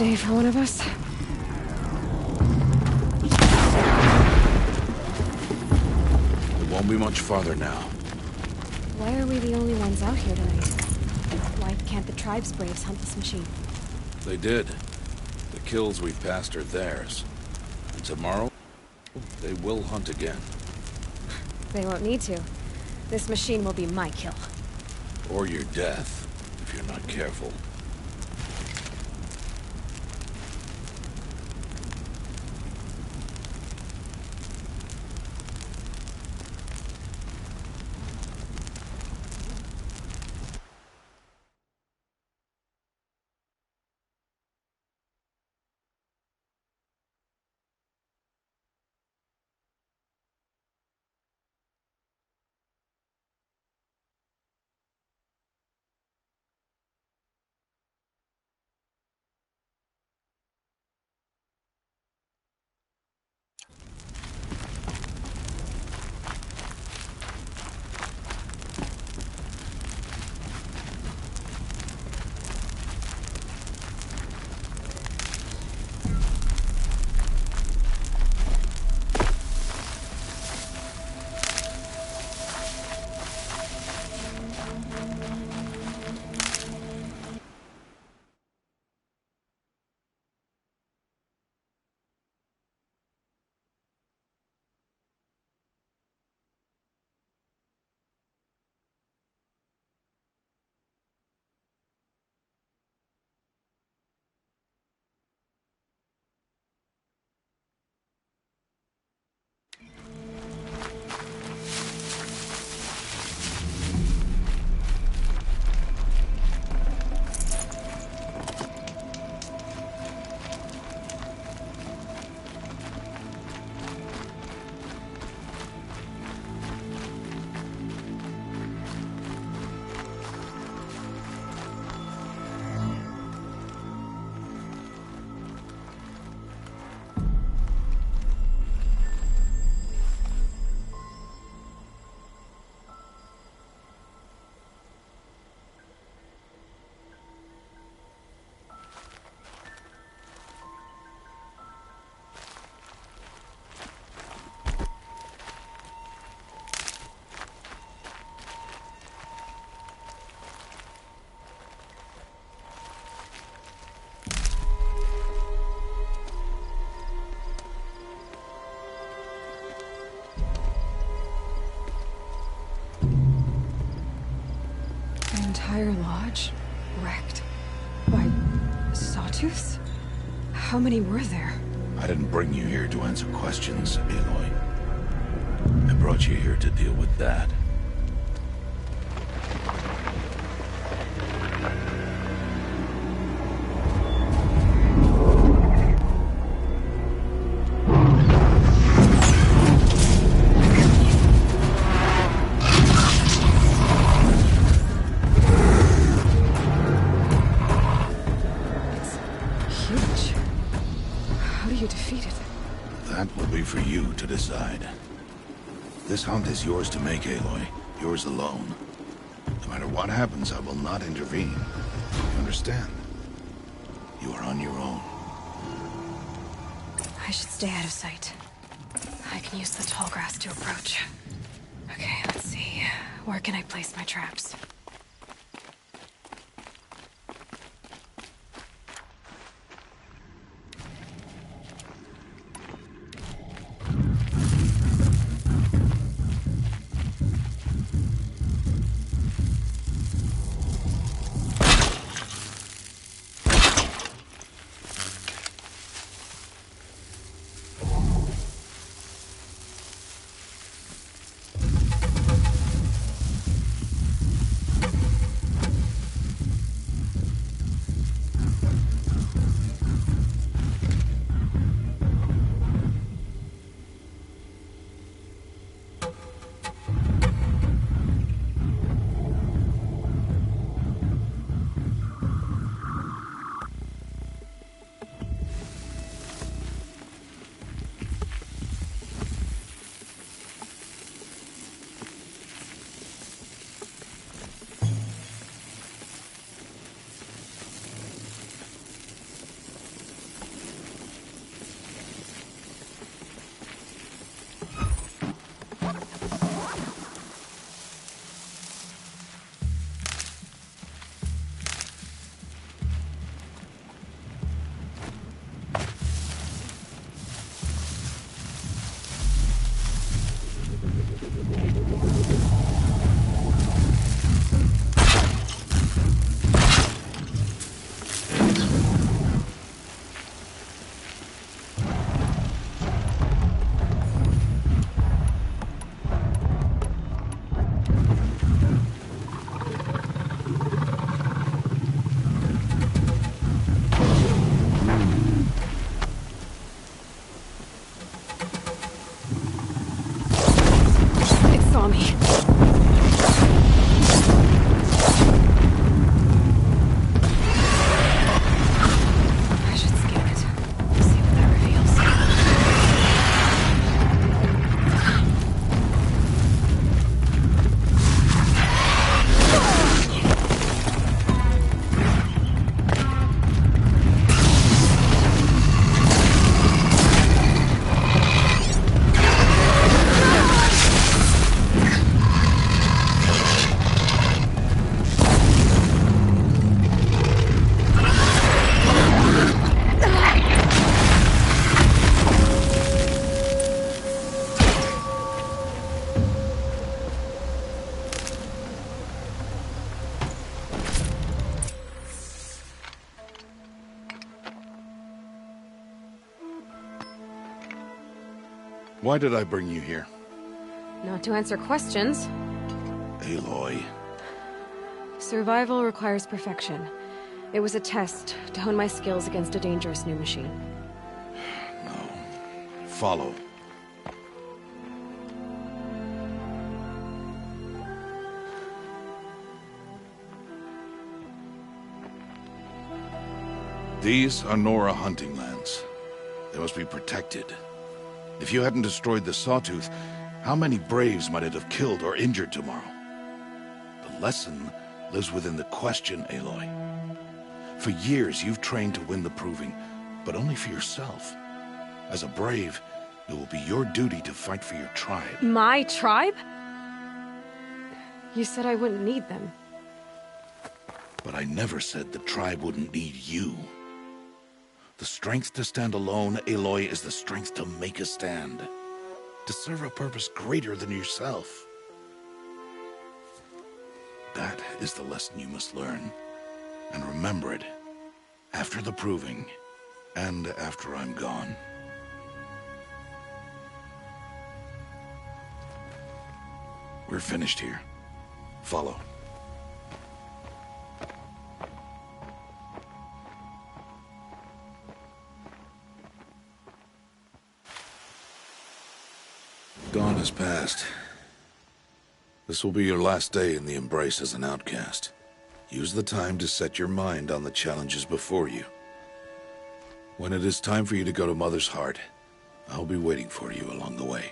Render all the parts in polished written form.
day for one of us. It won't be much farther now. Why are we the only ones out here tonight? Why can't the tribe's braves hunt this machine? They did. The kills we've passed are theirs. And tomorrow, they will hunt again. They won't need to. This machine will be my kill. Or your death, if you're not careful. The entire lodge? Wrecked? By sawtooths? How many were there? I didn't bring you here to answer questions, Aloy. I brought you here to deal with that. Huge. How do you defeat it? That will be for you to decide. This hunt is yours to make, Aloy. Yours alone. No matter what happens, I will not intervene. You understand? You are on your own. I should stay out of sight. I can use the tall grass to approach. Okay, let's see. Where can I place my traps? It saw me. I should scan it. See what that reveals. Why did I bring you here? Not to answer questions. Aloy. Survival requires perfection. It was a test to hone my skills against a dangerous new machine. No. Follow. These are Nora hunting lands. They must be protected. If you hadn't destroyed the Sawtooth, how many Braves might it have killed or injured tomorrow? The lesson lives within the question, Aloy. For years, you've trained to win the Proving, but only for yourself. As a Brave, it will be your duty to fight for your tribe. My tribe? You said I wouldn't need them. But I never said the tribe wouldn't need you. The strength to stand alone, Aloy, is the strength to make a stand. To serve a purpose greater than yourself. That is the lesson you must learn. And remember it. After the Proving. And after I'm gone. We're finished here. Follow. Dawn has passed. This will be your last day in the Embrace as an outcast. Use the time to set your mind on the challenges before you. When it is time for you to go to Mother's Heart, I'll be waiting for you along the way.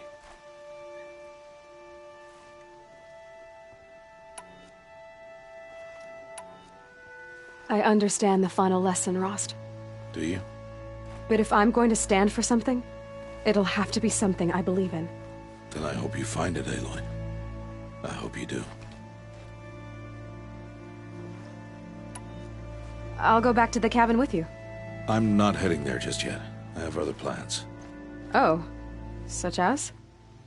I understand the final lesson, Rost. Do you? But if I'm going to stand for something, it'll have to be something I believe in. Then I hope you find it, Aloy. I hope you do. I'll go back to the cabin with you. I'm not heading there just yet. I have other plans. Oh, such as?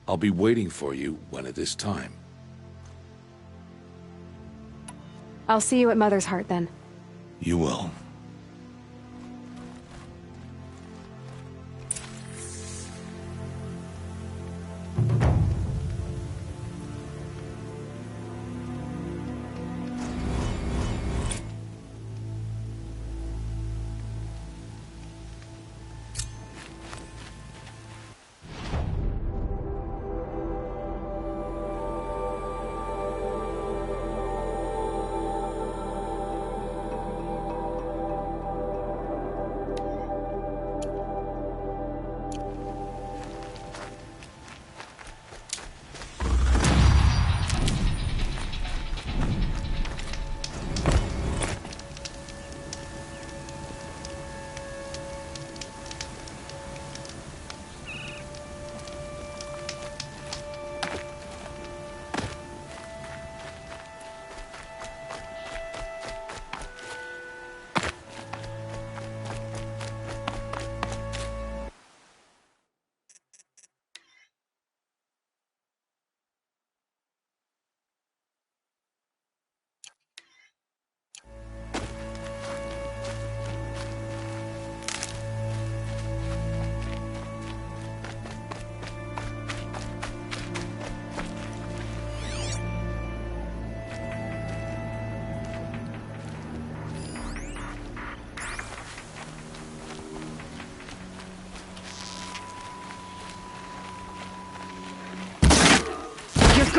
I'll be waiting for you when it is time. I'll see you at Mother's Heart then. You will.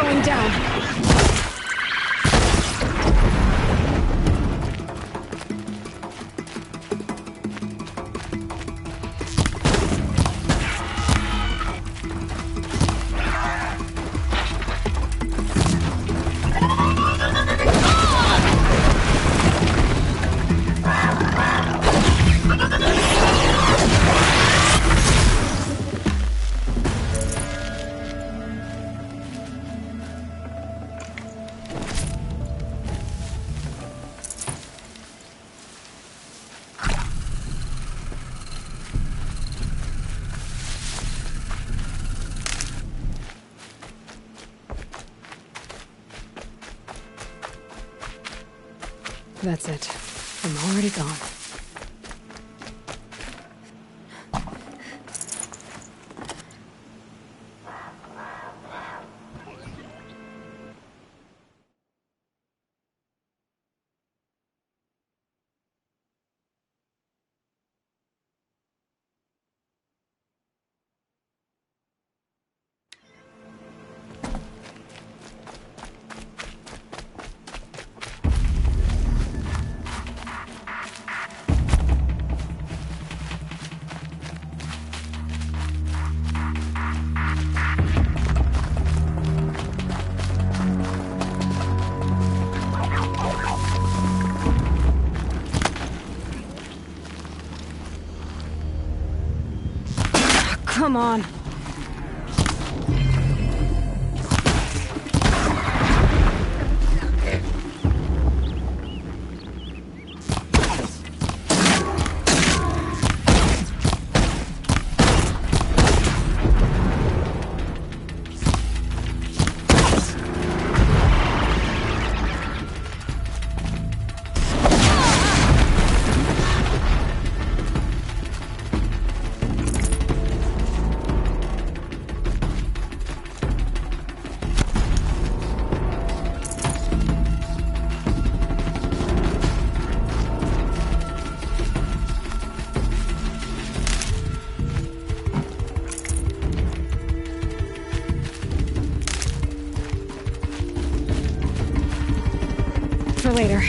going down. That's it. I'm already gone. Come on. For later.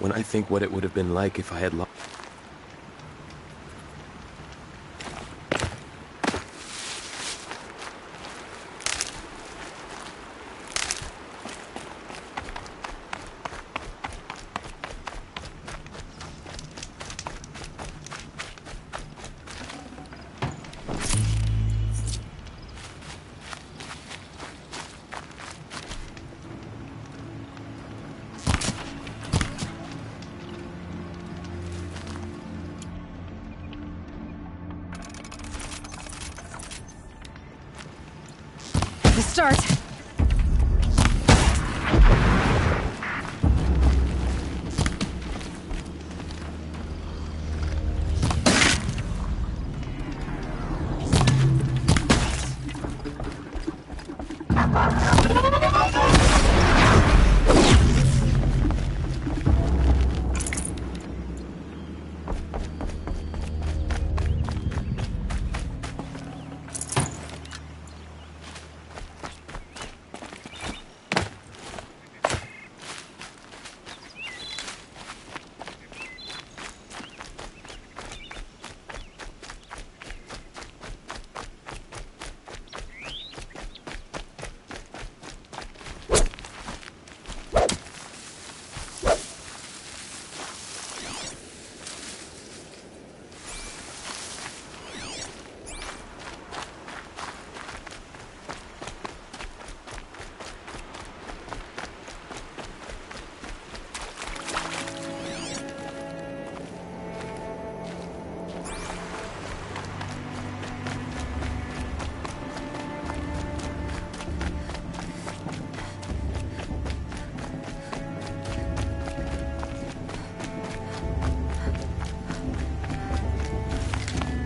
When I think what it would have been like if I had lost... start.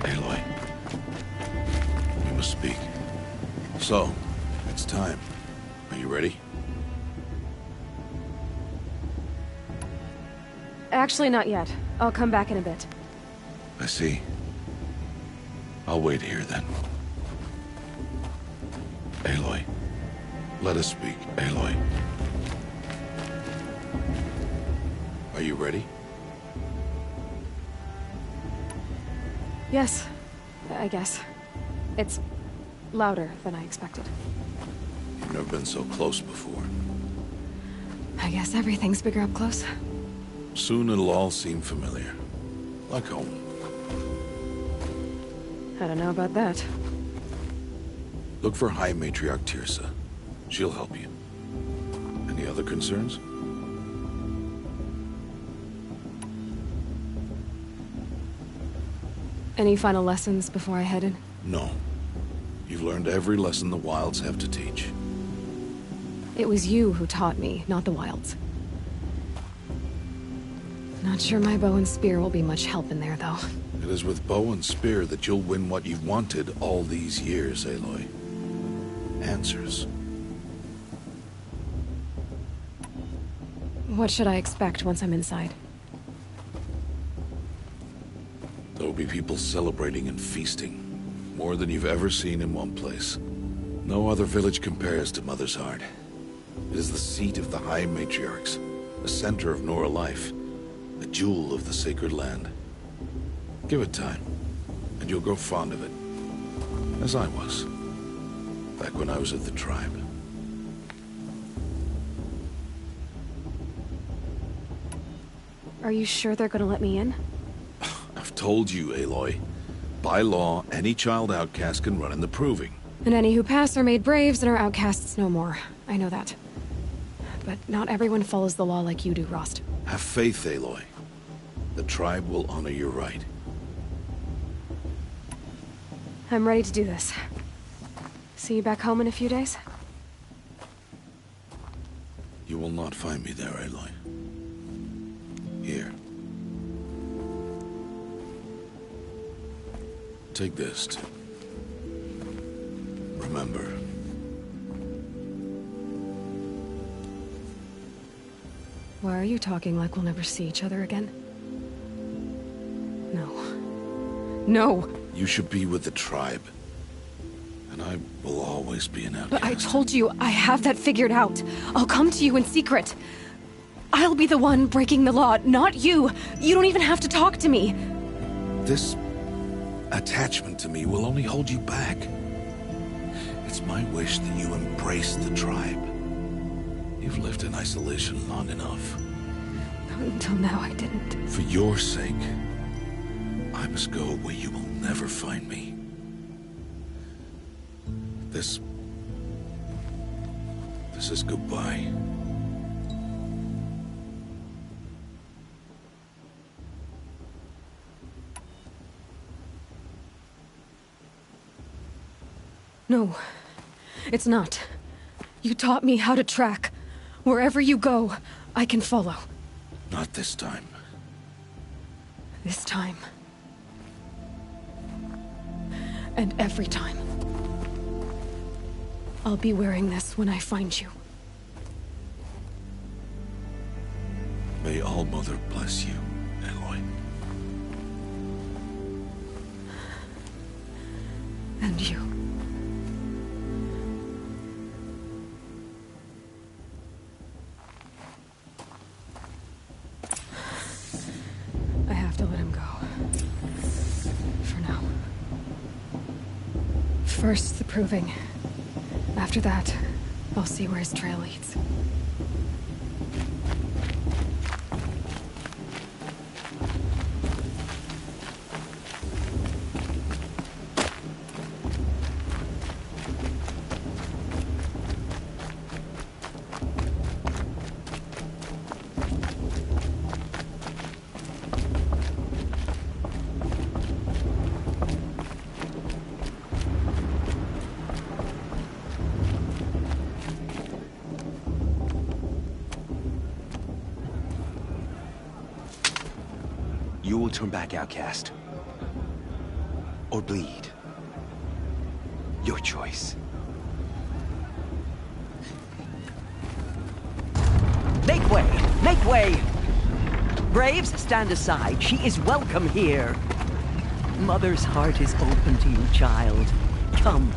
Aloy, we must speak. So, it's time. Are you ready? Actually, not yet. I'll come back in a bit. I see. I'll wait here then. Aloy, let us speak. Aloy. Are you ready? Yes, I guess. It's louder than I expected. You've never been so close before. I guess everything's bigger up close. Soon it'll all seem familiar. Like home. I don't know about that. Look for High Matriarch Teersa. She'll help you. Any other concerns? Any final lessons before I head in? No. You've learned every lesson the Wilds have to teach. It was you who taught me, not the Wilds. Not sure my bow and spear will be much help in there, though. It is with bow and spear that you'll win what you've wanted all these years, Aloy. Answers. What should I expect once I'm inside? There will be people celebrating and feasting. More than you've ever seen in one place. No other village compares to Mother's Heart. It is the seat of the High Matriarchs, the center of Nora life, a jewel of the sacred land. Give it time, and you'll grow fond of it. As I was, back when I was at the tribe. Are you sure they're gonna let me in? I've told you, Aloy. By law, any child outcast can run in the Proving. And any who pass are made braves and are outcasts no more. I know that. But not everyone follows the law like you do, Rost. Have faith, Aloy. The tribe will honor your right. I'm ready to do this. See you back home in a few days? You will not find me there, Aloy. Here. Take this. Remember. Why are you talking like we'll never see each other again? No. No! You should be with the tribe. And I will always be an outcast. But I told you, I have that figured out. I'll come to you in secret. I'll be the one breaking the law, not you. You don't even have to talk to me. This attachment to me will only hold you back. It's my wish that you embrace the tribe. You've lived in isolation long enough. Until now, I didn't. For your sake, I must go where you will never find me. This is goodbye. No, it's not. You taught me how to track. Wherever you go, I can follow. Not this time. This time. And every time. I'll be wearing this when I find you. May All-Mother bless you, Aloy. And you. I have to let him go. For now. First, the proving. After that, I'll see where his trail leads. You will turn back, outcast. Or bleed. Your choice. Make way! Make way! Braves, stand aside. She is welcome here. Mother's heart is open to you, child. Come.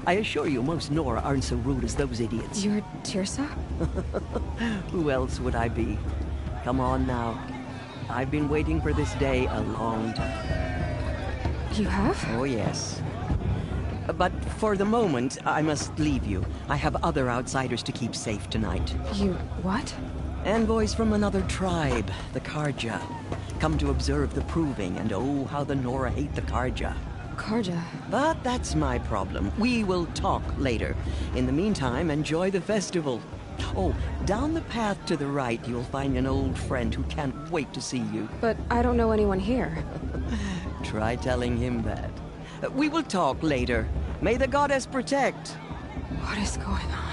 I assure you, most Nora aren't so rude as those idiots. You're Teersa? Who else would I be? Come on now. I've been waiting for this day a long time. You have? Oh, yes. But for the moment, I must leave you. I have other outsiders to keep safe tonight. You... what? Envoys from another tribe, the Carja. Come to observe the proving, and oh, how the Nora hate the Carja. Carja. But that's my problem. We will talk later. In the meantime, enjoy the festival. Oh, down the path to the right, you'll find an old friend who can't wait to see you. But I don't know anyone here. Try telling him that. We will talk later. May the goddess protect. What is going on?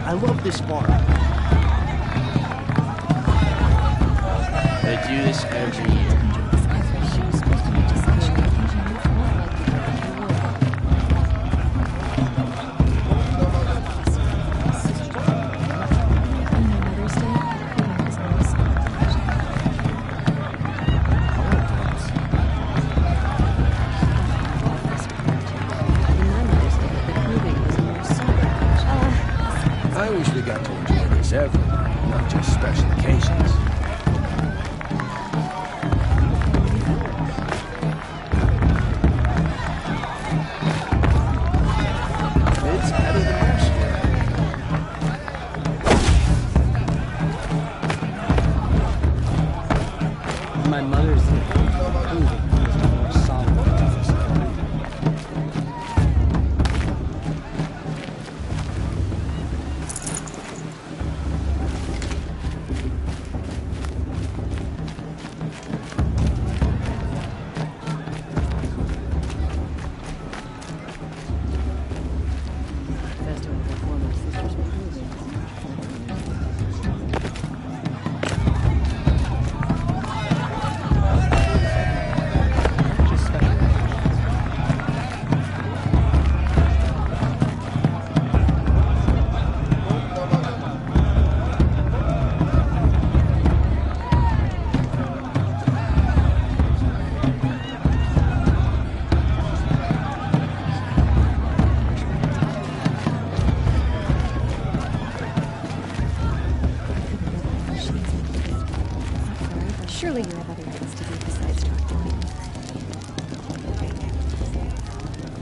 I love this bar. They do this every year. I wish we got to enjoy this every night, not just special occasions. It's better than last year. My mother's proving is more solid officer. Surely you have other things to do besides talk to me.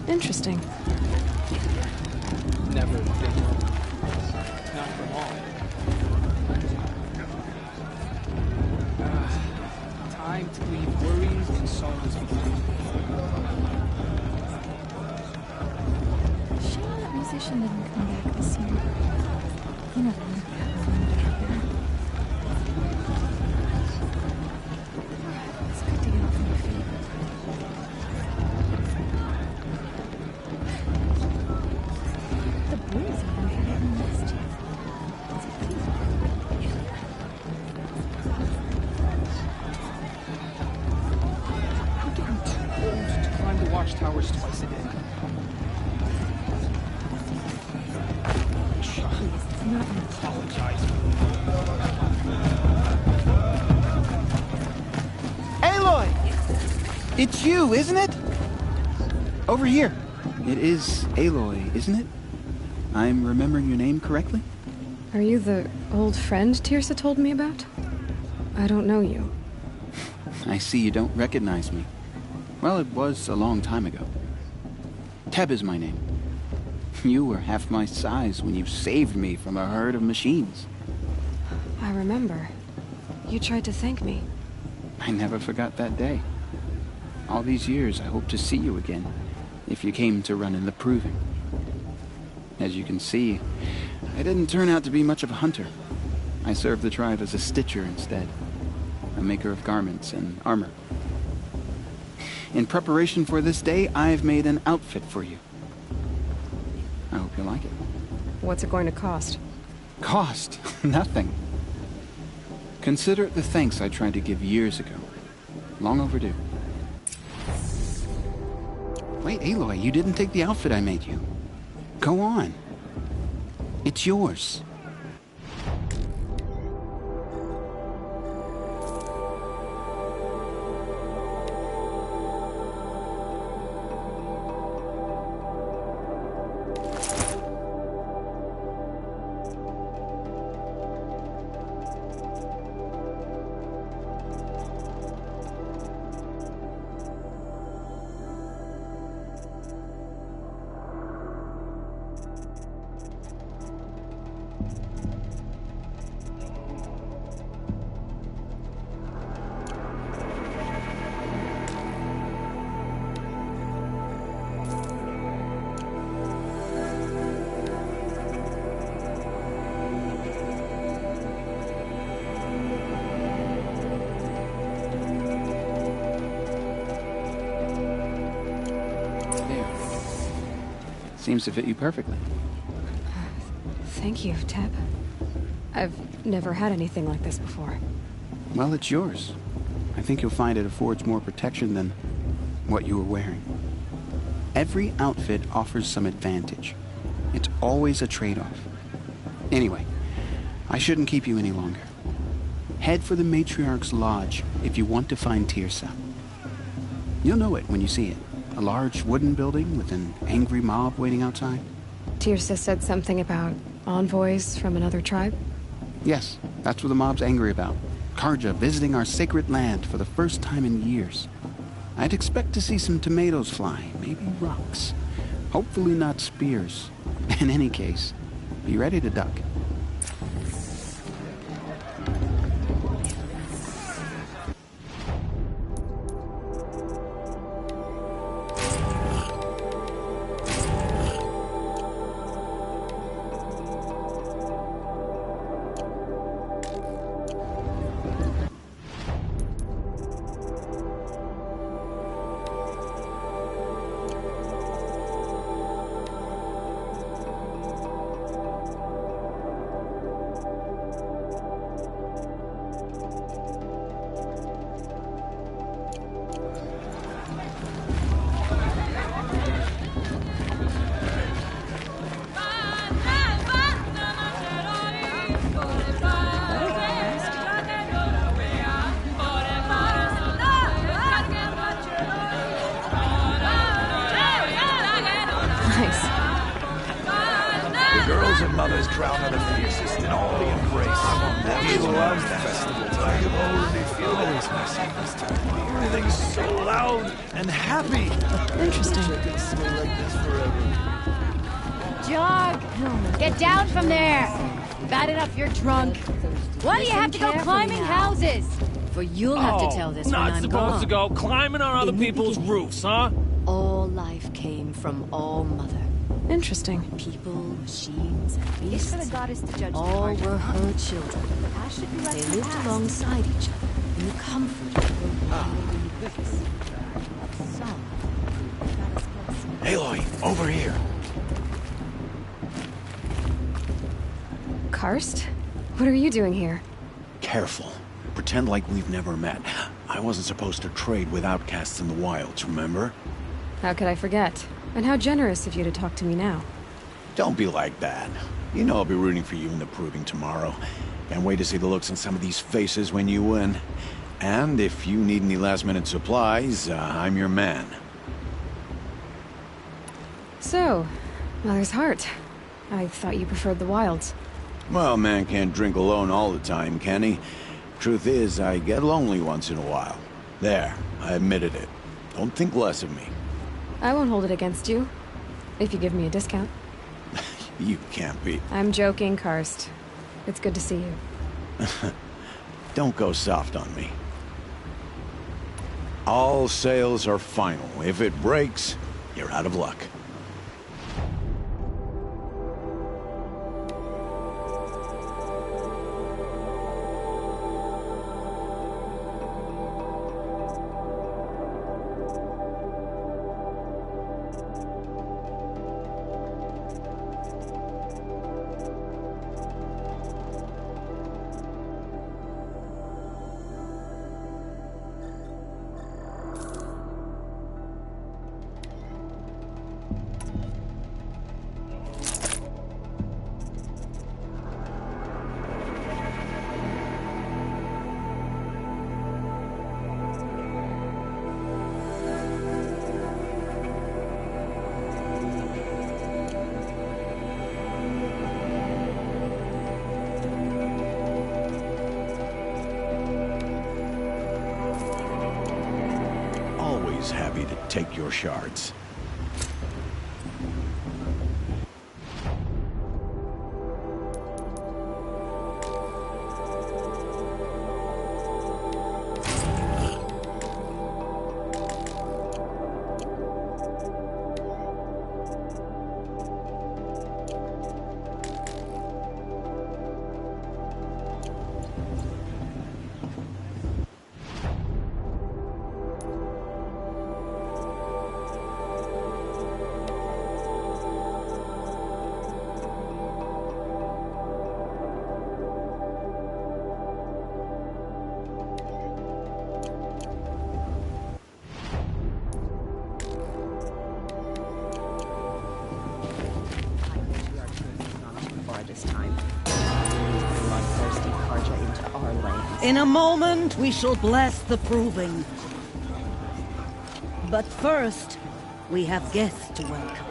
Interesting. Never been not for long. Time to leave worries and sorrows behind. Shame that musician didn't come back this year. You never would have had fun together. It's good to get off my feet. The boys even hadn't missed you. I'm getting too old to climb the watchtowers twice a day. Please, it's not an Apologize. Aloy! It's you, isn't it? Over here. It is Aloy, isn't it? I'm remembering your name correctly? Are you the old friend Tirsa told me about? I don't know you. I see you don't recognize me. Well, it was a long time ago. Teb is my name. You were half my size when you saved me from a herd of machines. I remember. You tried to thank me. I never forgot that day. All these years, I hope to see you again, if you came to run in the Proving. As you can see, I didn't turn out to be much of a hunter. I served the tribe as a stitcher instead, a maker of garments and armor. In preparation for this day, I've made an outfit for you. I hope you like it. What's it going to cost? Cost? Nothing. Consider it the thanks I tried to give years ago. Long overdue. Wait, Aloy, you didn't take the outfit I made you. Go on. It's yours. Seems to fit you perfectly. Thank you, Teb. I've never had anything like this before. Well, it's yours. I think you'll find it affords more protection than what you were wearing. Every outfit offers some advantage. It's always a trade-off. Anyway, I shouldn't keep you any longer. Head for the Matriarch's Lodge if you want to find Tirsa. You'll know it when you see it. A large wooden building with an angry mob waiting outside. Tirsa said something about envoys from another tribe? Yes, that's what the mob's angry about. Karja visiting our sacred land for the first time in years. I'd expect to see some tomatoes fly, maybe rocks. Hopefully not spears. In any case, be ready to duck. Girls and mothers crowned are the fiercest in all the embrace. That is love the festival time. Always messy this time. Everything's so loud and happy. Interesting. Jog! Get down from there! Bad enough you're drunk. Why do you have to go climbing houses? For you'll have to tell this when I'm gone. Not supposed to go climbing on other people's roofs, huh? All life came from All Mother. Interesting. People, machines, and beasts. It's for the goddess to judge all were her children. They lived alongside each other in the comfort of her embrace. Aloy, over here. Karst? What are you doing here? Careful. Pretend like we've never met. I wasn't supposed to trade with outcasts in the wilds, remember? How could I forget? And how generous of you to talk to me now. Don't be like that. You know I'll be rooting for you in the proving tomorrow. Can't wait to see the looks on some of these faces when you win. And if you need any last-minute supplies, I'm your man. So, Mother's Heart. I thought you preferred the wilds. Well, man can't drink alone all the time, can he? Truth is, I get lonely once in a while. There, I admitted it. Don't think less of me. I won't hold it against you. If you give me a discount. You can't be. I'm joking, Karst. It's good to see you. Don't go soft on me. All sales are final. If it breaks, you're out of luck. Happy to take your shards. In a moment, we shall bless the proving. But first, we have guests to welcome.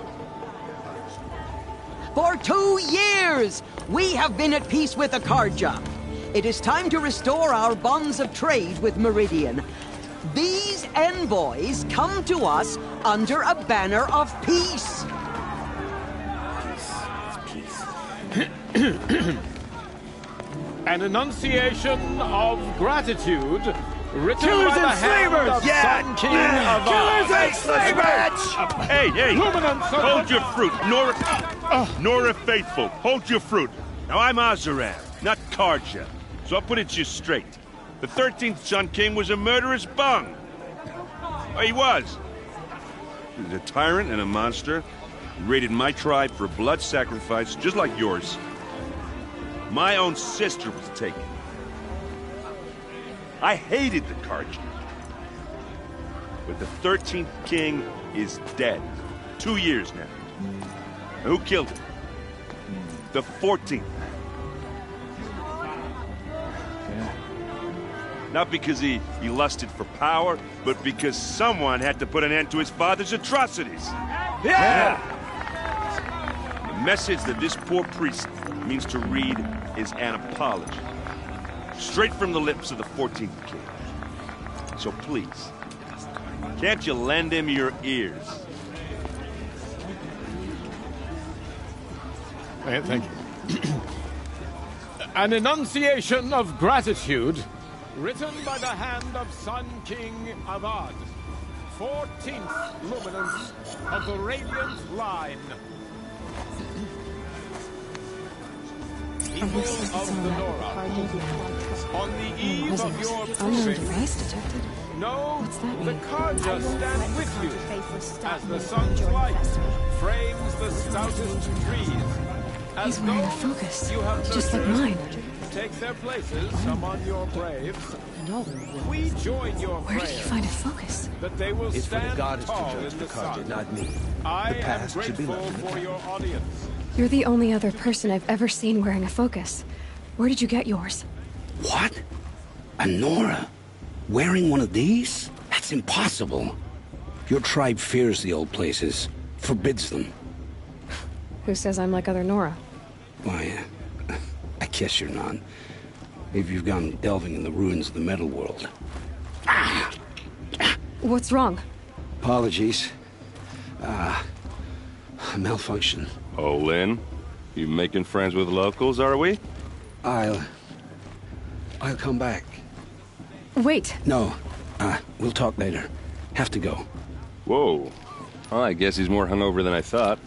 For 2 years, we have been at peace with Akarja. It is time to restore our bonds of trade with Meridian. These envoys come to us under a banner of peace. Peace. An enunciation of gratitude written Killers by the and hand slavers! of Sun King of Killers and slavers! Hey! Hold your fruit, Nora Faithful. Hold your fruit. Now I'm Azaran, not Karja, so I'll put it just straight. The 13th Sun King was a murderous bung. Oh, he was. He was a tyrant and a monster. He raided my tribe for blood sacrifice, just like yours. My own sister was taken. I hated the Karja. But the 13th king is dead. 2 years now. And who killed him? The 14th. Not because he lusted for power, but because someone had to put an end to his father's atrocities. Yeah! The message that this poor priest means to read is an apology. Straight from the lips of the 14th king. So please, can't you lend him your ears? Thank you. An enunciation of gratitude, written by the hand of Sun King Avad, 14th luminance of the Radiant Line. People of the Nora, on the eve of your proving, know the Karja stand with you as the sun's light frames the stoutest trees. He's wearing a focus, just like mine. Take their places among your braves. We join your Where did he find a focus? that they will It's for the stand goddess to tall judge in the the Karja, sun. not me. I The past am should be grateful left in the for past. your audience. You're the only other person I've ever seen wearing a focus. Where did you get yours? What? A Nora? Wearing one of these? That's impossible. Your tribe fears the old places, forbids them. Who says I'm like other Nora? Why, I guess you're not. Maybe you've gone delving in the ruins of the metal world. What's wrong? Apologies. Malfunction. Oh, Lynn, you making friends with locals, are we? I'll come back. Wait. No, we'll talk later. Have to go. Whoa. Well, I guess he's more hungover than I thought.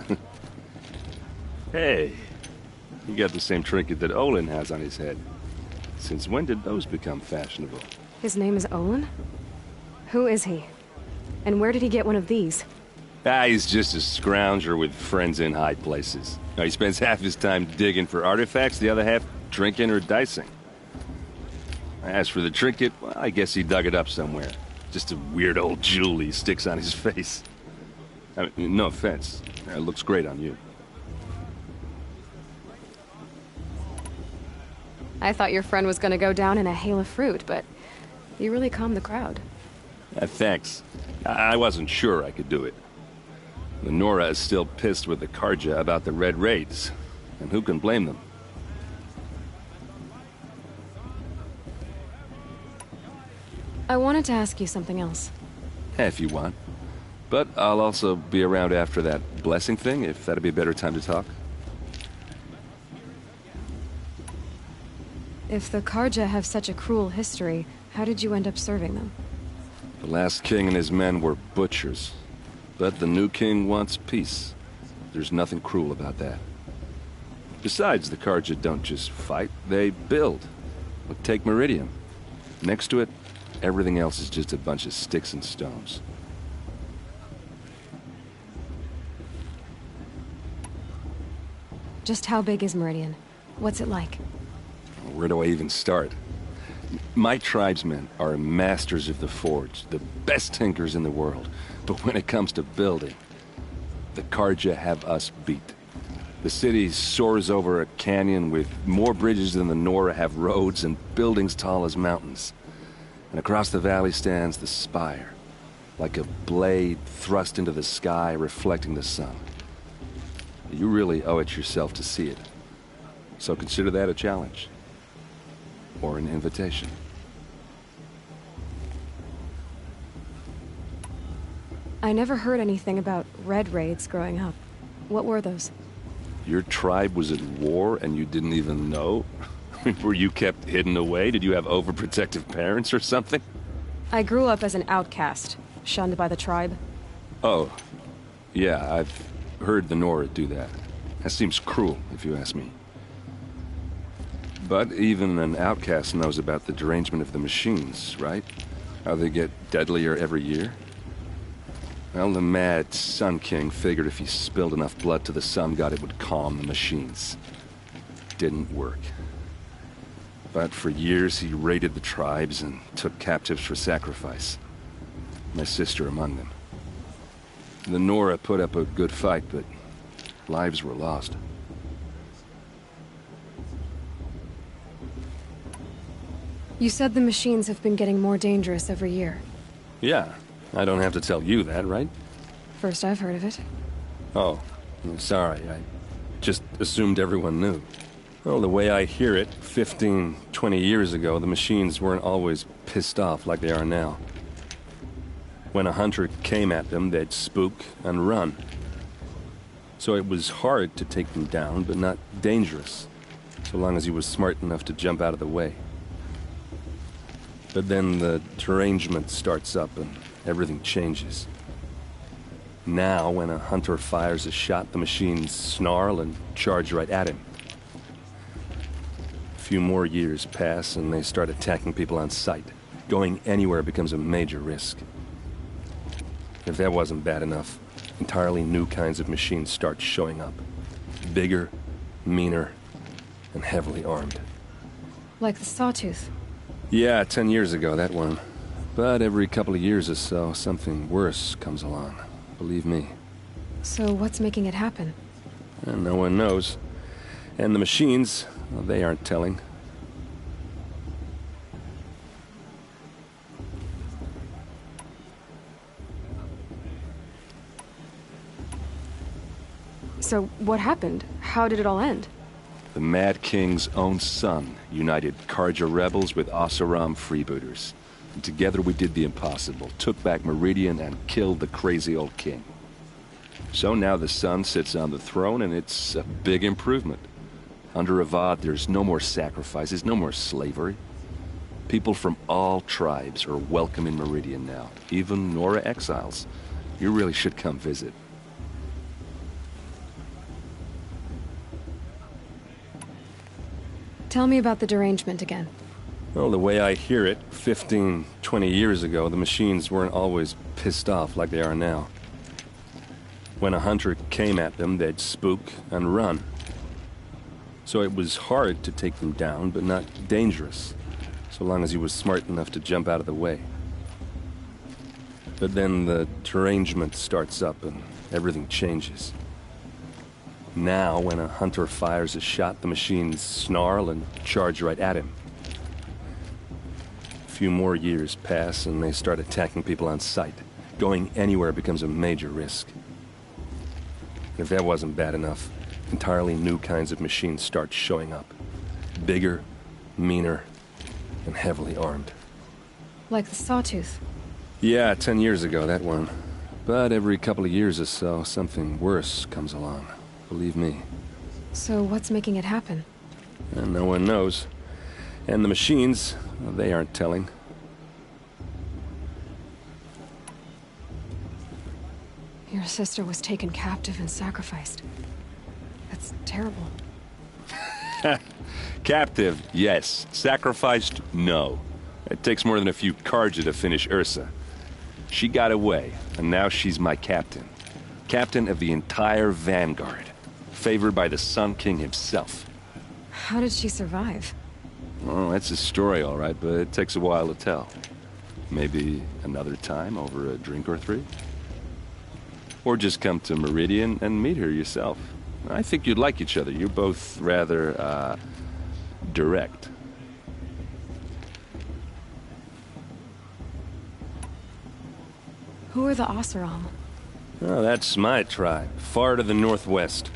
Hey, you got the same trinket that Olin has on his head. Since when did those become fashionable? His name is Olin? Who is he? And where did he get one of these? He's just a scrounger with friends in high places. Now, he spends half his time digging for artifacts, the other half drinking or dicing. As for the trinket, well, I guess he dug it up somewhere. Just a weird old jewel he sticks on his face. I mean, no offense. It looks great on you. I thought your friend was gonna go down in a hail of fruit, but you really calmed the crowd. Thanks. I wasn't sure I could do it. The Nora is still pissed with the Karja about the Red Raids, and who can blame them? I wanted to ask you something else. If you want. But I'll also be around after that blessing thing, if that'd be a better time to talk. If the Karja have such a cruel history, how did you end up serving them? The last king and his men were butchers. But the new king wants peace. There's nothing cruel about that. Besides, the Karja don't just fight, they build. Look, take Meridian. Next to it, everything else is just a bunch of sticks and stones. Just how big is Meridian? What's it like? Where do I even start? My tribesmen are masters of the forge, the best tinkers in the world. But when it comes to building, the Karja have us beat. The city soars over a canyon with more bridges than the Nora have roads and buildings tall as mountains. And across the valley stands the spire, like a blade thrust into the sky reflecting the sun. You really owe it yourself to see it. So consider that a challenge. Or an invitation. I never heard anything about Red Raids growing up. What were those? Your tribe was at war and you didn't even know? Were you kept hidden away? Did you have overprotective parents or something? I grew up as an outcast, shunned by the tribe. Oh, yeah, I've heard the Nora do that. That seems cruel, if you ask me. But even an outcast knows about the derangement of the machines, right? How they get deadlier every year? Well, the mad Sun King figured if he spilled enough blood to the sun god, it would calm the machines. Didn't work. But for years, he raided the tribes and took captives for sacrifice. My sister among them. The Nora put up a good fight, but lives were lost. You said the machines have been getting more dangerous every year. Yeah, I don't have to tell you that, right? First I've heard of it. Oh, I'm sorry. I just assumed everyone knew. Well, the way I hear it, 15, 20 years ago, the machines weren't always pissed off like they are now. When a hunter came at them, they'd spook and run. So it was hard to take them down, but not dangerous, so long as he was smart enough to jump out of the way. But then the derangement starts up and everything changes. Now, when a hunter fires a shot, the machines snarl and charge right at him. A few more years pass and they start attacking people on sight. Going anywhere becomes a major risk. If that wasn't bad enough, entirely new kinds of machines start showing up. Bigger, meaner, and heavily armed. Like the Sawtooth. Yeah, 10 years ago, that one. But every couple of years or so, something worse comes along. Believe me. So what's making it happen? And no one knows. And the machines, well, they aren't telling. So what happened? How did it all end? The Mad King's own son united Carja rebels with Oseram freebooters. And together we did the impossible, took back Meridian and killed the crazy old king. So now the son sits on the throne and it's a big improvement. Under Avad, there's no more sacrifices, no more slavery. People from all tribes are welcome in Meridian now, even Nora exiles. You really should come visit. Tell me about the derangement again. Well, the way I hear it, 15, 20 years ago, the machines weren't always pissed off like they are now. When a hunter came at them, they'd spook and run. So it was hard to take them down, but not dangerous, so long as he was smart enough to jump out of the way. But then the derangement starts up and everything changes. Now, when a hunter fires a shot, the machines snarl and charge right at him. A few more years pass and they start attacking people on sight. Going anywhere becomes a major risk. If that wasn't bad enough, entirely new kinds of machines start showing up. Bigger, meaner, and heavily armed. Like the Sawtooth. Yeah, 10 years ago, that one. But every couple of years or so, something worse comes along. Believe me. So what's making it happen? And no one knows. And the machines, well, they aren't telling. Your sister was taken captive and sacrificed. That's terrible. Captive, yes. Sacrificed, no. It takes more than a few Carja to finish Ursa. She got away, and now she's my captain. Captain of the entire Vanguard. Favored by the Sun King himself. How did she survive? Oh, that's a story, all right, but it takes a while to tell. Maybe another time over a drink or three? Or just come to Meridian and meet her yourself. I think you'd like each other. You're both rather, direct. Who are the Oseram? Oh, that's my tribe, far to the northwest.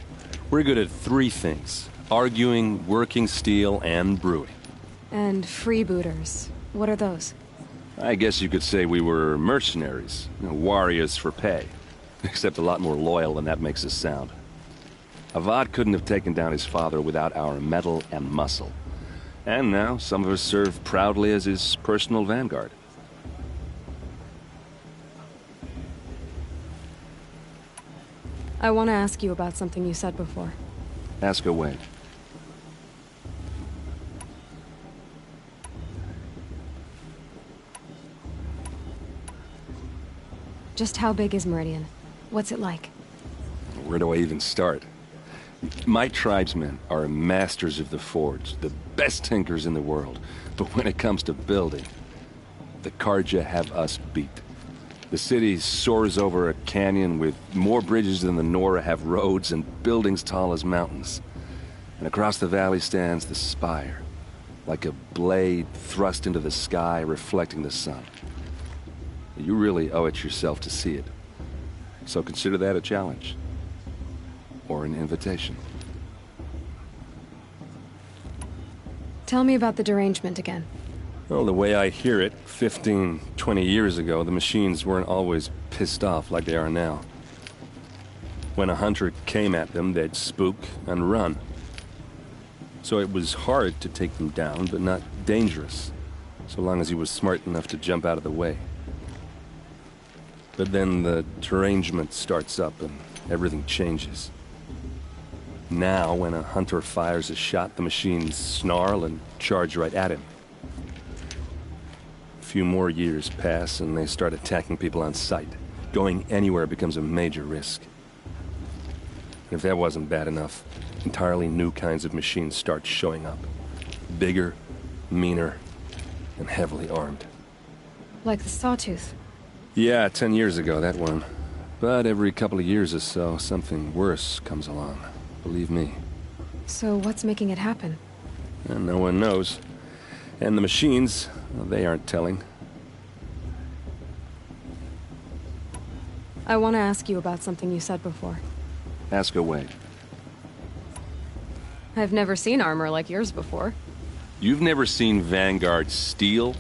We're good at three things: arguing, working steel, and brewing. And freebooters. What are those? I guess you could say we were mercenaries, warriors for pay. Except a lot more loyal than that makes us sound. Avad couldn't have taken down his father without our metal and muscle. And now, some of us serve proudly as his personal vanguard. I want to ask you about something you said before. Ask away. Just how big is Meridian? What's it like? Where do I even start? My tribesmen are masters of the forge, the best tinkers in the world. But when it comes to building, the Carja have us beat. The city soars over a canyon with more bridges than the Nora have roads and buildings tall as mountains. And across the valley stands the spire, like a blade thrust into the sky reflecting the sun. You really owe it yourself to see it. So consider that a challenge. Or an invitation. Tell me about the derangement again. Well, the way I hear it, 15, 20 years ago, the machines weren't always pissed off like they are now. When a hunter came at them, they'd spook and run. So it was hard to take them down, but not dangerous, so long as he was smart enough to jump out of the way. But then the derangement starts up and everything changes. Now, when a hunter fires a shot, the machines snarl and charge right at him. A few more years pass and they start attacking people on sight. Going anywhere becomes a major risk. If that wasn't bad enough, entirely new kinds of machines start showing up. Bigger, meaner, and heavily armed. Like the Sawtooth. Yeah, 10 years ago, that one. But every couple of years or so, something worse comes along. Believe me. So what's making it happen? And no one knows. And the machines, well, they aren't telling. I want to ask you about something you said before. Ask away. I've never seen armor like yours before. You've never seen Vanguard steel?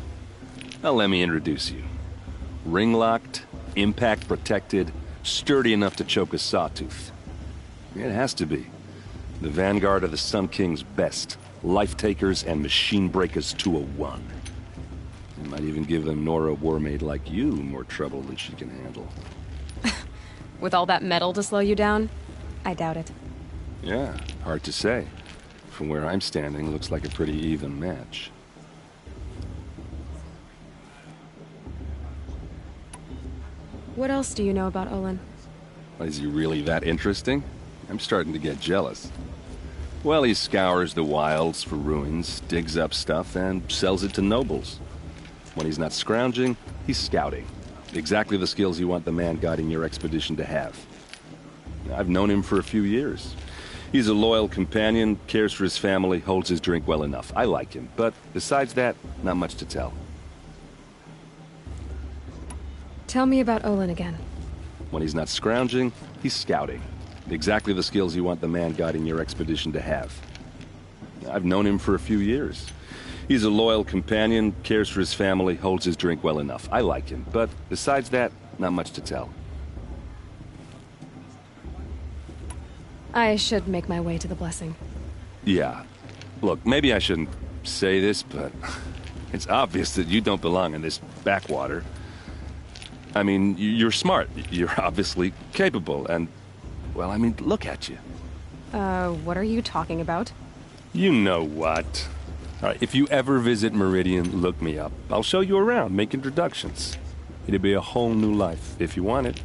Well, let me introduce you. Ring-locked, impact-protected, sturdy enough to choke a Sawtooth. It has to be. The Vanguard of the Sun King's best. Life-takers and machine-breakers to a one. It might even give a Nora Warmaid like you more trouble than she can handle. With all that metal to slow you down? I doubt it. Yeah, hard to say. From where I'm standing, looks like a pretty even match. What else do you know about Olin? Is he really that interesting? I'm starting to get jealous. Well, he scours the wilds for ruins, digs up stuff, and sells it to nobles. When he's not scrounging, he's scouting. Exactly the skills you want the man guiding your expedition to have. I've known him for a few years. He's a loyal companion, cares for his family, holds his drink well enough. I like him, but besides that, not much to tell. Tell me about Olin again. When he's not scrounging, he's scouting. Exactly the skills you want the man guiding your expedition to have. I've known him for a few years. He's a loyal companion, cares for his family, holds his drink well enough. I like him, but besides that, not much to tell. I should make my way to the blessing. Yeah. Look, maybe I shouldn't say this, but it's obvious that you don't belong in this backwater. I mean, you're smart. You're obviously capable, and, well, I mean, look at you. What are you talking about? You know what. All right, if you ever visit Meridian, look me up. I'll show you around, make introductions. It'll be a whole new life, if you want it.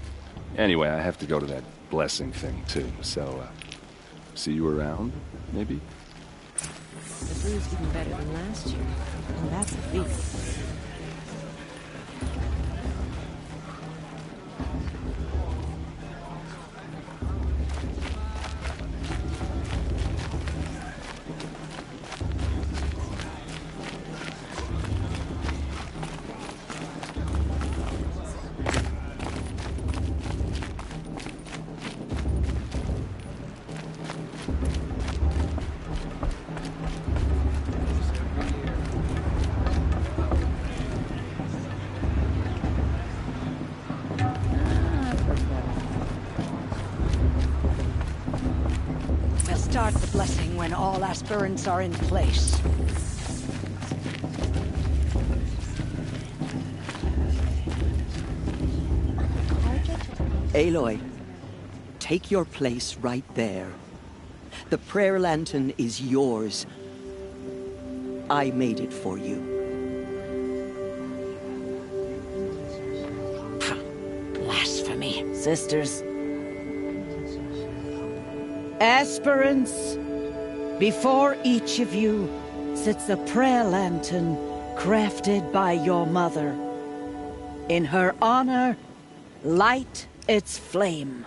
Anyway, I have to go to that blessing thing, too, so, see you around, maybe? The brew's even better than last year. And that's a feat. Start the blessing when all aspirants are in place. Aloy, take your place right there. The prayer lantern is yours. I made it for you. Blasphemy. Sisters. Aspirants, before each of you sits a prayer lantern crafted by your mother. In her honor, light its flame.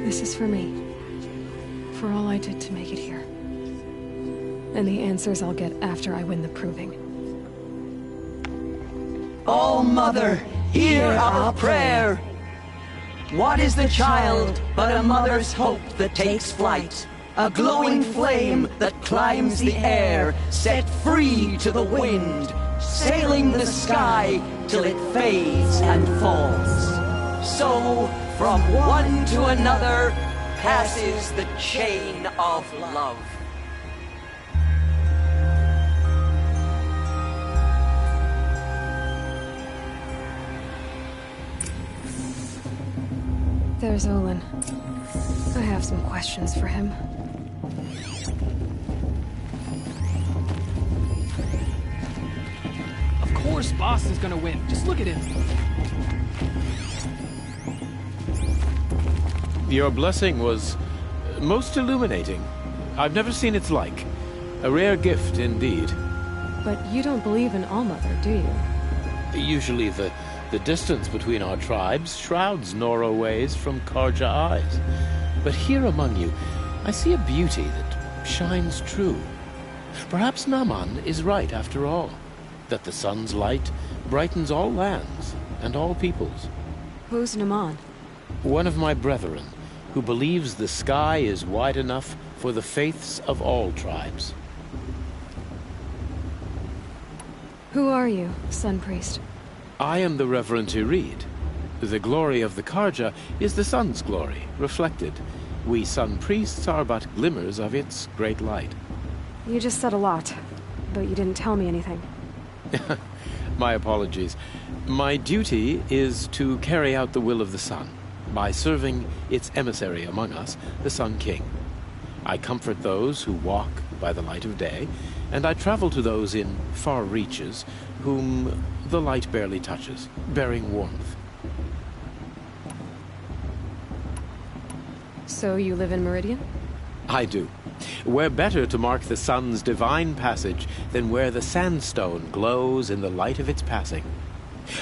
This is for me. For all I did to make it here. And the answers I'll get after I win the proving. All Mother, hear our prayer. What is the child but a mother's hope that takes flight? A glowing flame that climbs the air, set free to the wind, sailing the sky till it fades and falls. So, from one to another, passes the chain of love. There's Olin. I have some questions for him. Of course Boston's gonna win. Just look at him. Your blessing was most illuminating. I've never seen its like. A rare gift indeed. But you don't believe in Allmother, do you? Usually the distance between our tribes shrouds Nora ways from Karja eyes. But here among you, I see a beauty that shines true. Perhaps Naman is right after all, that the sun's light brightens all lands and all peoples. Who's Naman? One of my brethren, who believes the sky is wide enough for the faiths of all tribes. Who are you, Sun Priest? I am the Reverend Irid. The glory of the Karja is the sun's glory, reflected. We Sun Priests are but glimmers of its great light. You just said a lot, but you didn't tell me anything. My apologies. My duty is to carry out the will of the sun, by serving its emissary among us, the Sun King. I comfort those who walk by the light of day, and I travel to those in far reaches whom the light barely touches, bearing warmth. So you live in Meridian? I do. Where better to mark the sun's divine passage than where the sandstone glows in the light of its passing?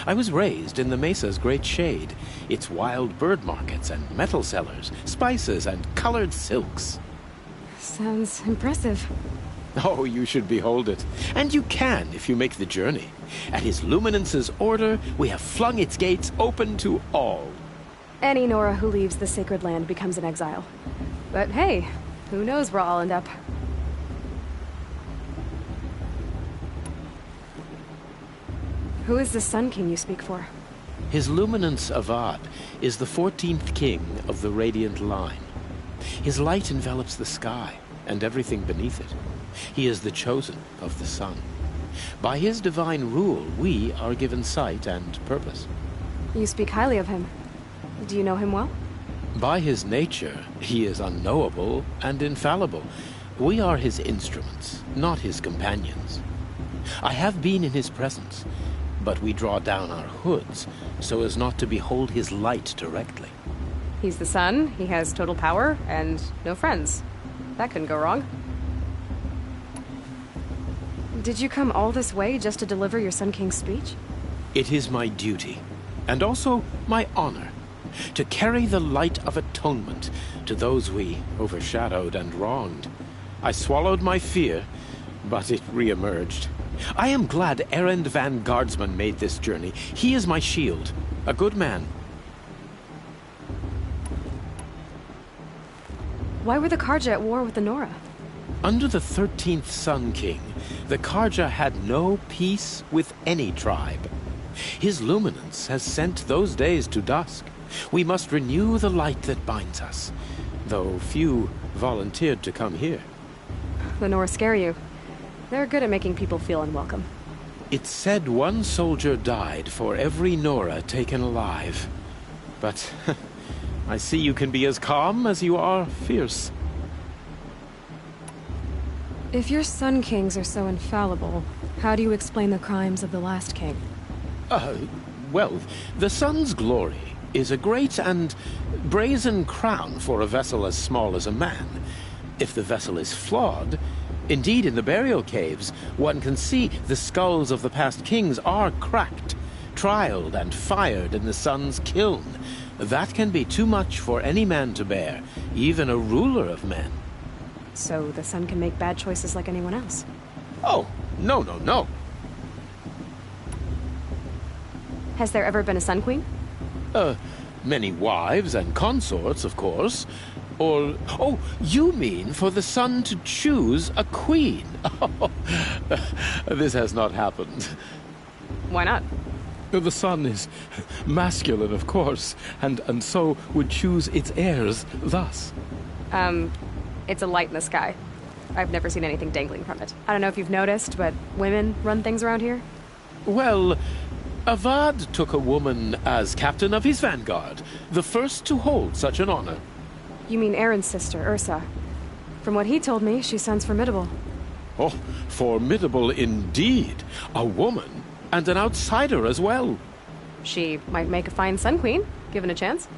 I was raised in the mesa's great shade, its wild bird markets and metal cellars, spices and colored silks. Sounds impressive. Oh, you should behold it. And you can if you make the journey. At His Luminance's order, we have flung its gates open to all. Any Nora who leaves the sacred land becomes an exile. But hey, who knows where I'll end up. Who is the Sun King you speak for? His Luminance Avad is the 14th king of the Radiant Line. His light envelops the sky and everything beneath it. He is the chosen of the sun. By his divine rule, we are given sight and purpose. You speak highly of him. Do you know him well? By his nature, he is unknowable and infallible. We are his instruments, not his companions. I have been in his presence, but we draw down our hoods so as not to behold his light directly. He's the sun, he has total power, and no friends. That couldn't go wrong. Did you come all this way just to deliver your Sun King's speech? It is my duty, and also my honor, to carry the light of atonement to those we overshadowed and wronged. I swallowed my fear, but it re-emerged. I am glad Erend van Guardsman made this journey. He is my shield, a good man. Why were the Karja at war with the Nora? Under the 13th Sun King, the Karja had no peace with any tribe. His luminance has sent those days to dusk. We must renew the light that binds us, though few volunteered to come here. The Nora scare you. They're good at making people feel unwelcome. It's said one soldier died for every Nora taken alive. But I see you can be as calm as you are fierce. If your Sun Kings are so infallible, how do you explain the crimes of the last king? Well, the sun's glory is a great and brazen crown for a vessel as small as a man. If the vessel is flawed, indeed in the burial caves, one can see the skulls of the past kings are cracked, trialed and fired in the sun's kiln. That can be too much for any man to bear, even a ruler of men. So the sun can make bad choices like anyone else? Oh, no. Has there ever been a Sun Queen? Many wives and consorts, of course. Or, oh, you mean for the sun to choose a queen? This has not happened. Why not? The sun is masculine, of course, and so would choose its heirs thus. It's a light in the sky. I've never seen anything dangling from it. I don't know if you've noticed, but women run things around here. Well, Avad took a woman as captain of his vanguard, the first to hold such an honor. You mean Aaron's sister, Ursa. From what he told me, she sounds formidable. Oh, formidable indeed. A woman, and an outsider as well. She might make a fine Sun Queen, given a chance.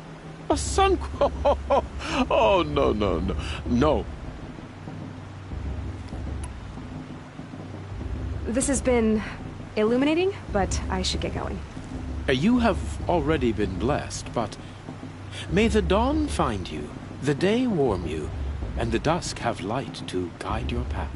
A Sun Queen? Oh, no, no, no. No. This has been illuminating, but I should get going. You have already been blessed, but may the dawn find you, the day warm you, and the dusk have light to guide your path.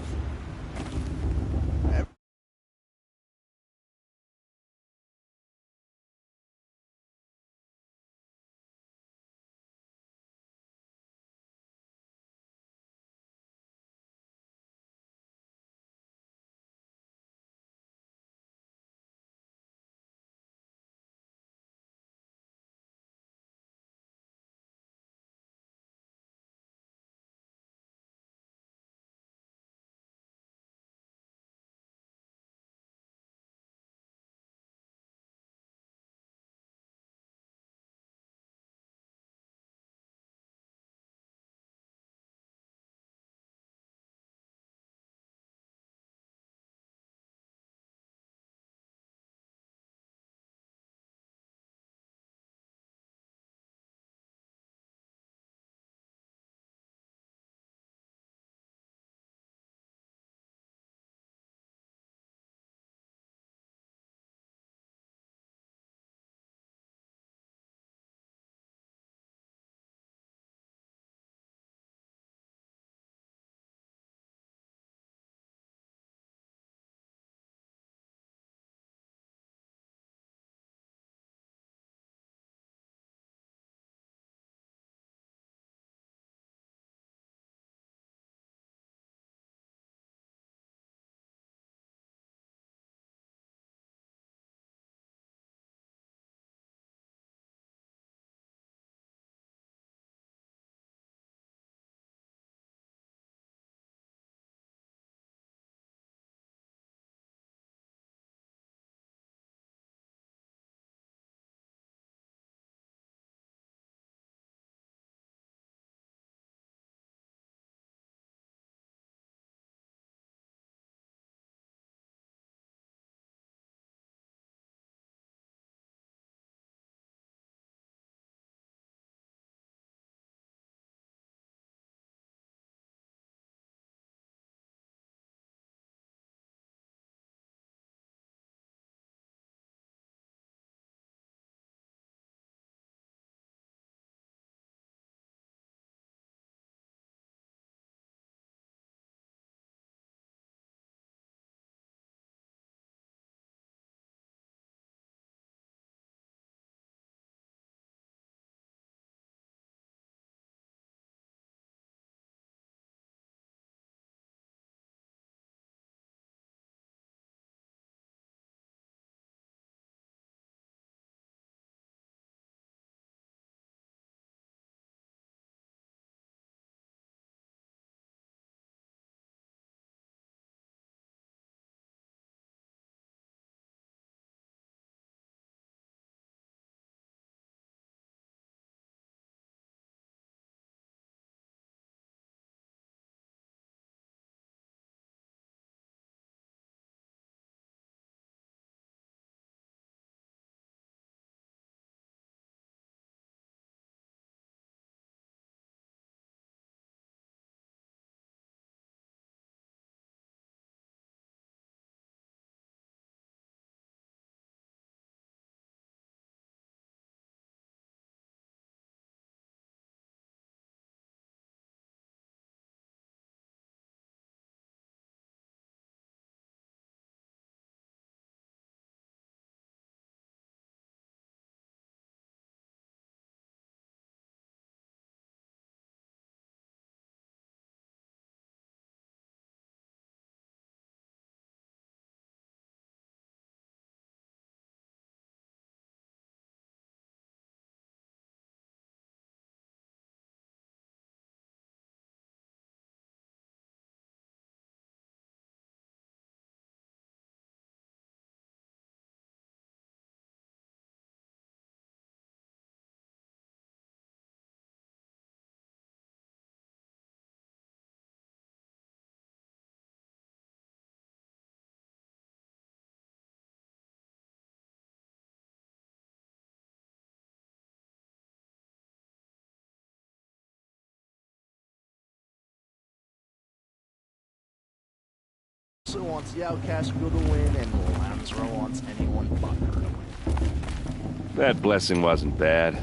Tirsa wants the Outcast Guild to win, and Lansra wants anyone but her to win. That blessing wasn't bad.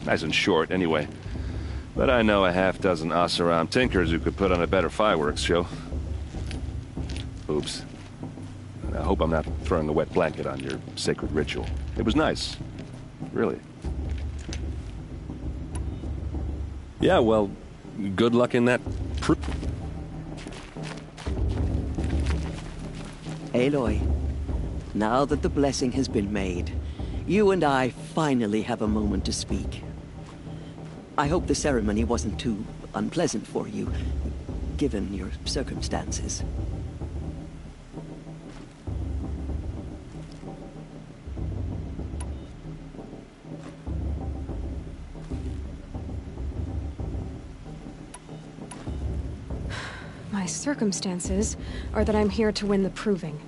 Nice and short, anyway. But I know a half-dozen Oseram tinkers who could put on a better fireworks show. Oops. I hope I'm not throwing a wet blanket on your sacred ritual. It was nice. Really. Yeah, well, good luck in that Aloy, now that the blessing has been made, you and I finally have a moment to speak. I hope the ceremony wasn't too unpleasant for you, given your circumstances. My circumstances are that I'm here to win the proving,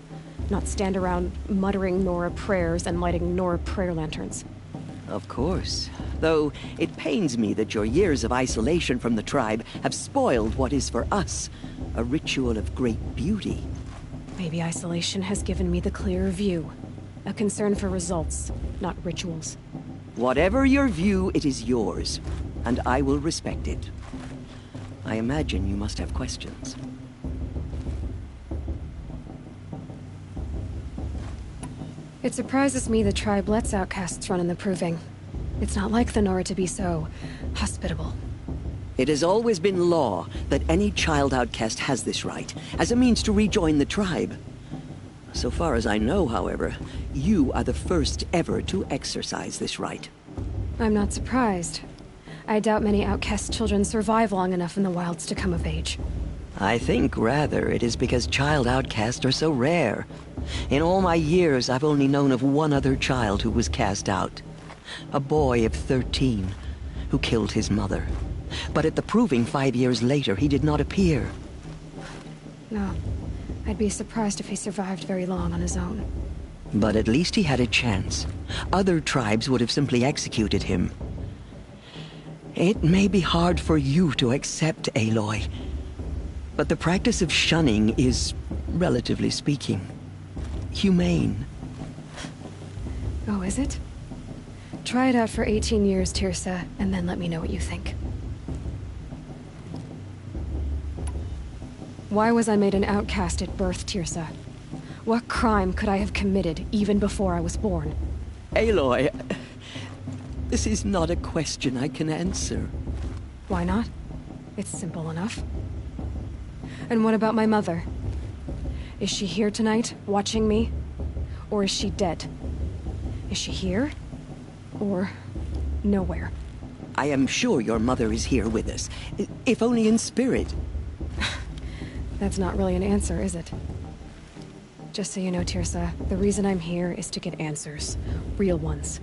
not stand around muttering Nora prayers and lighting Nora prayer lanterns. Of course. Though it pains me that your years of isolation from the tribe have spoiled what is for us a ritual of great beauty. Maybe isolation has given me the clearer view. A concern for results, not rituals. Whatever your view, it is yours, and I will respect it. I imagine you must have questions. It surprises me the tribe lets outcasts run in the proving. It's not like the Nora to be so hospitable. It has always been law that any child outcast has this right, as a means to rejoin the tribe. So far as I know, however, you are the first ever to exercise this right. I'm not surprised. I doubt many outcast children survive long enough in the wilds to come of age. I think, rather, it is because child outcasts are so rare. In all my years, I've only known of one other child who was cast out. A boy of 13, who killed his mother. But at the proving 5 years later, he did not appear. No. I'd be surprised if he survived very long on his own. But at least he had a chance. Other tribes would have simply executed him. It may be hard for you to accept, Aloy, but the practice of shunning is, relatively speaking, humane. Oh, is it? Try it out for 18 years, Tirsa, and then let me know what you think. Why was I made an outcast at birth, Tirsa? What crime could I have committed even before I was born? Aloy, this is not a question I can answer. Why not? It's simple enough. And what about my mother? Is she here tonight, watching me? Or is she dead? Is she here? Or nowhere? I am sure your mother is here with us, if only in spirit. That's not really an answer, is it? Just so you know, Tirsa, the reason I'm here is to get answers. Real ones.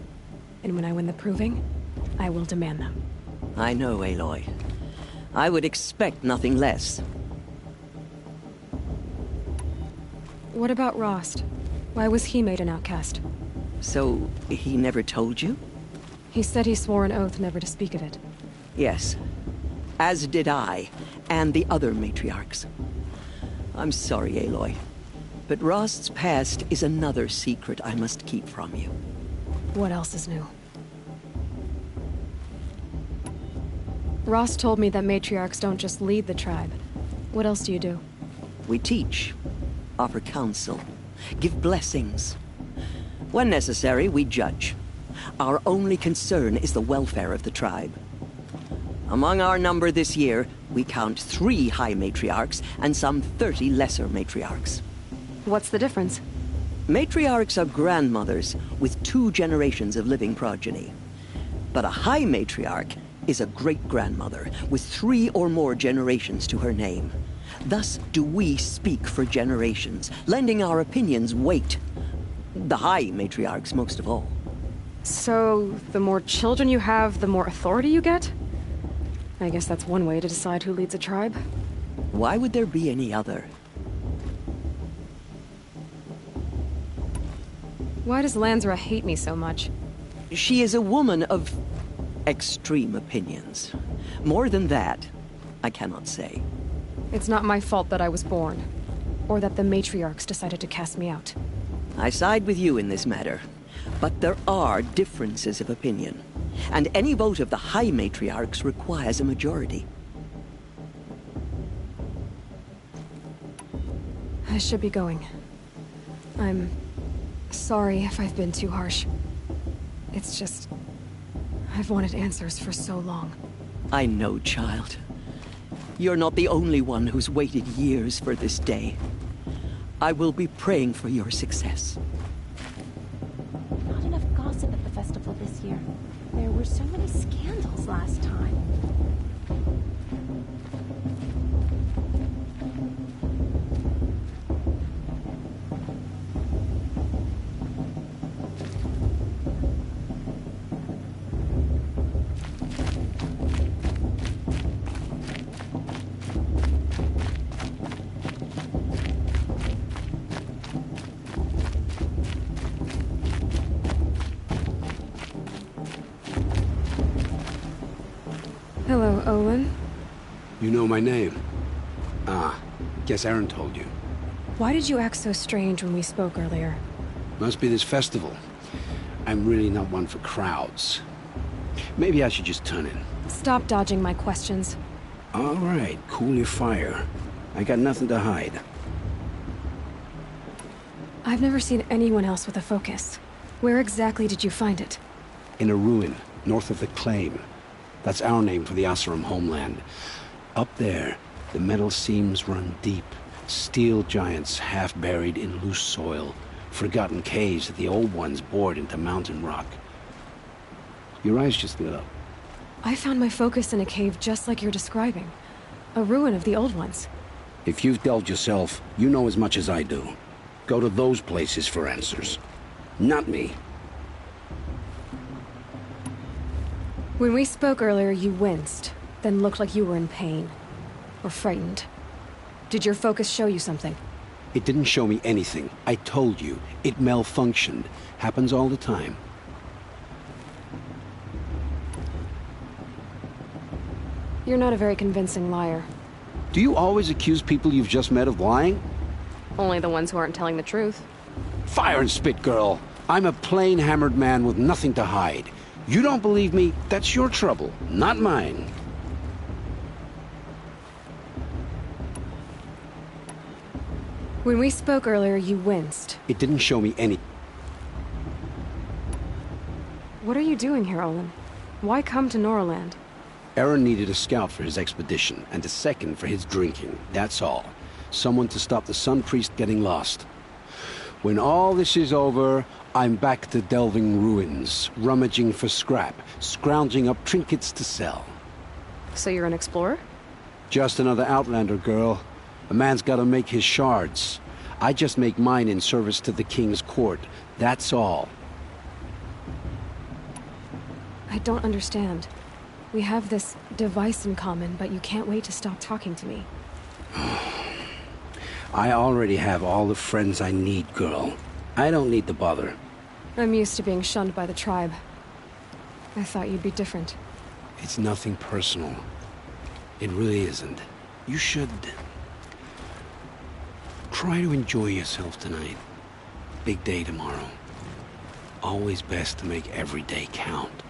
And when I win the proving, I will demand them. I know, Aloy. I would expect nothing less. What about Rost? Why was he made an outcast? So, he never told you? He said he swore an oath never to speak of it. Yes. As did I, and the other matriarchs. I'm sorry, Aloy, but Rost's past is another secret I must keep from you. What else is new? Rost told me that matriarchs don't just lead the tribe. What else do you do? We teach, offer counsel, give blessings. When necessary, we judge. Our only concern is the welfare of the tribe. Among our number this year, we count 3 high matriarchs and some 30 lesser matriarchs. What's the difference? Matriarchs are grandmothers with 2 generations of living progeny. But a high matriarch is a great-grandmother with 3 or more generations to her name. Thus do we speak for generations, lending our opinions weight. The high matriarchs most of all. So, the more children you have, the more authority you get? I guess that's one way to decide who leads a tribe. Why would there be any other? Why does Lansra hate me so much? She is a woman of extreme opinions. More than that, I cannot say. It's not my fault that I was born. or that the matriarchs decided to cast me out. I side with you in this matter, but there are differences of opinion, and any vote of the High Matriarchs requires a majority. I should be going. I'm sorry if I've been too harsh. It's just... I've wanted answers for so long. I know, child. You're not the only one who's waited years for this day. I will be praying for your success. Not enough gossip at the festival this year. There were so many scandals last time. Hello, Olin. You know my name? Ah, guess Aaron told you. Why did you act so strange when we spoke earlier? Must be this festival. I'm really not one for crowds. Maybe I should just turn in. Stop dodging my questions. All right, cool your fire. I got nothing to hide. I've never seen anyone else with a focus. Where exactly did you find it? In a ruin, north of the Claim. That's our name for the Oseram homeland. Up there, the metal seams run deep. Steel giants half buried in loose soil. Forgotten caves that the old ones bored into mountain rock. Your eyes just lit up. I found my focus in a cave just like you're describing. A ruin of the old ones. If you've delved yourself, you know as much as I do. Go to those places for answers. Not me. When we spoke earlier, you winced, then looked like you were in pain. Or frightened. Did your focus show you something? It didn't show me anything. I told you. It malfunctioned. Happens all the time. You're not a very convincing liar. Do you always accuse people you've just met of lying? Only the ones who aren't telling the truth. Fire and spit, girl. I'm a plain hammered man with nothing to hide. You don't believe me, that's your trouble, not mine. When we spoke earlier, you winced. It didn't show me any... What are you doing here, Olin? Why come to Norland? Aaron needed a scout for his expedition, and a second for his drinking, that's all. Someone to stop the Sun Priest getting lost. When all this is over, I'm back to delving ruins, rummaging for scrap, scrounging up trinkets to sell. So you're an explorer? Just another Outlander, girl. A man's gotta make his shards. I just make mine in service to the King's court, that's all. I don't understand. We have this device in common, but you can't wait to stop talking to me. I already have all the friends I need, girl. I don't need the bother. I'm used to being shunned by the tribe. I thought you'd be different. It's nothing personal. It really isn't. You should... try to enjoy yourself tonight. Big day tomorrow. Always best to make every day count.